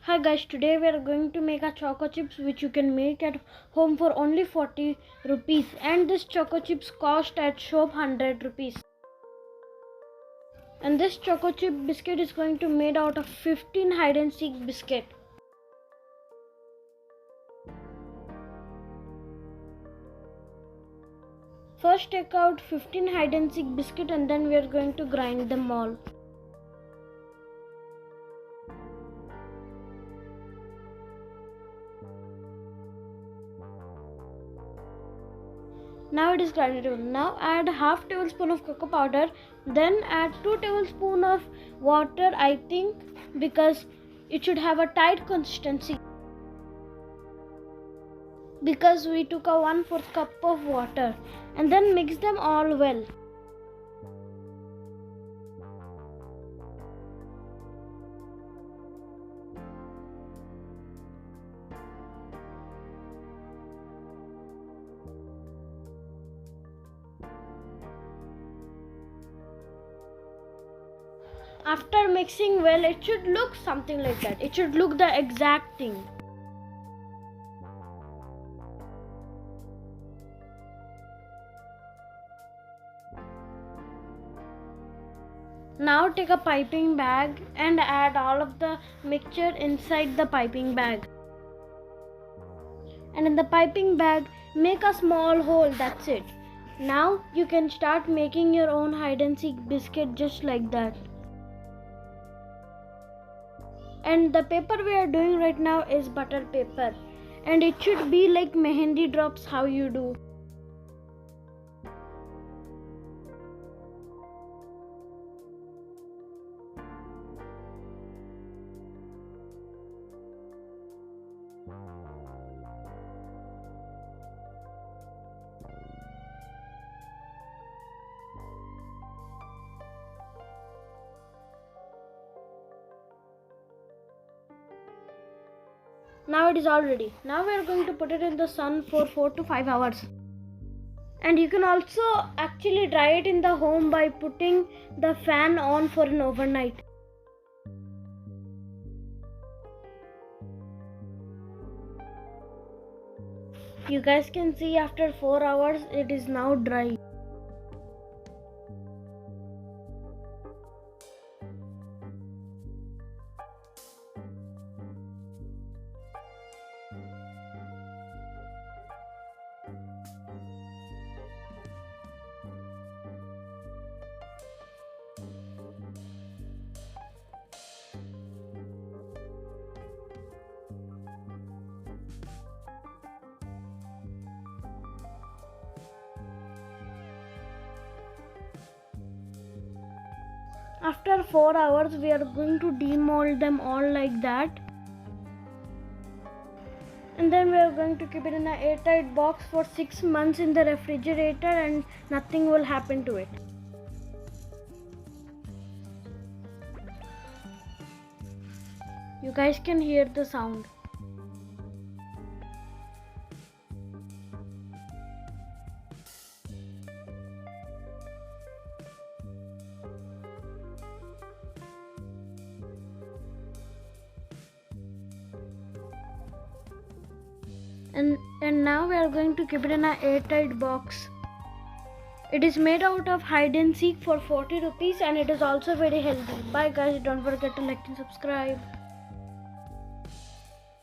Hi guys, today we are going to make a choco chips which you can make at home for only 40 rupees, and this choco chips cost at shop 100 rupees. And this choco chip biscuit is going to made out of 15 hide and seek biscuit. First take out 15 hide and seek biscuit and then we are going to grind them all. Now it is grindable. Now add half tablespoon of cocoa powder, then add 2 tablespoons of water, I think, because it should have a tight consistency. Because we took a 1/4 cup of water, and then mix them all well. After mixing well, it should look something like that. It should look the exact thing. Now take a piping bag and add all of the mixture inside the piping bag. And in the piping bag, make a small hole, that's it. Now you can start making your own hide and seek biscuit just like that. And the paper we are doing right now is butter paper, and it should be like mehendi drops how you do. Now it is all ready. Now we are going to put it in the sun for 4 to 5 hours. And you can also actually dry it in the home by putting the fan on for an overnight. You guys can see after 4 hours it is now dry. After 4 hours, we are going to demold them all like that. And then we are going to keep it in an airtight box for 6 months in the refrigerator, and nothing will happen to it. You guys can hear the sound. And now we are going to keep it in an airtight box. It is made out of hide and seek for 40 rupees, and it is also very healthy. Bye guys, don't forget to like and subscribe.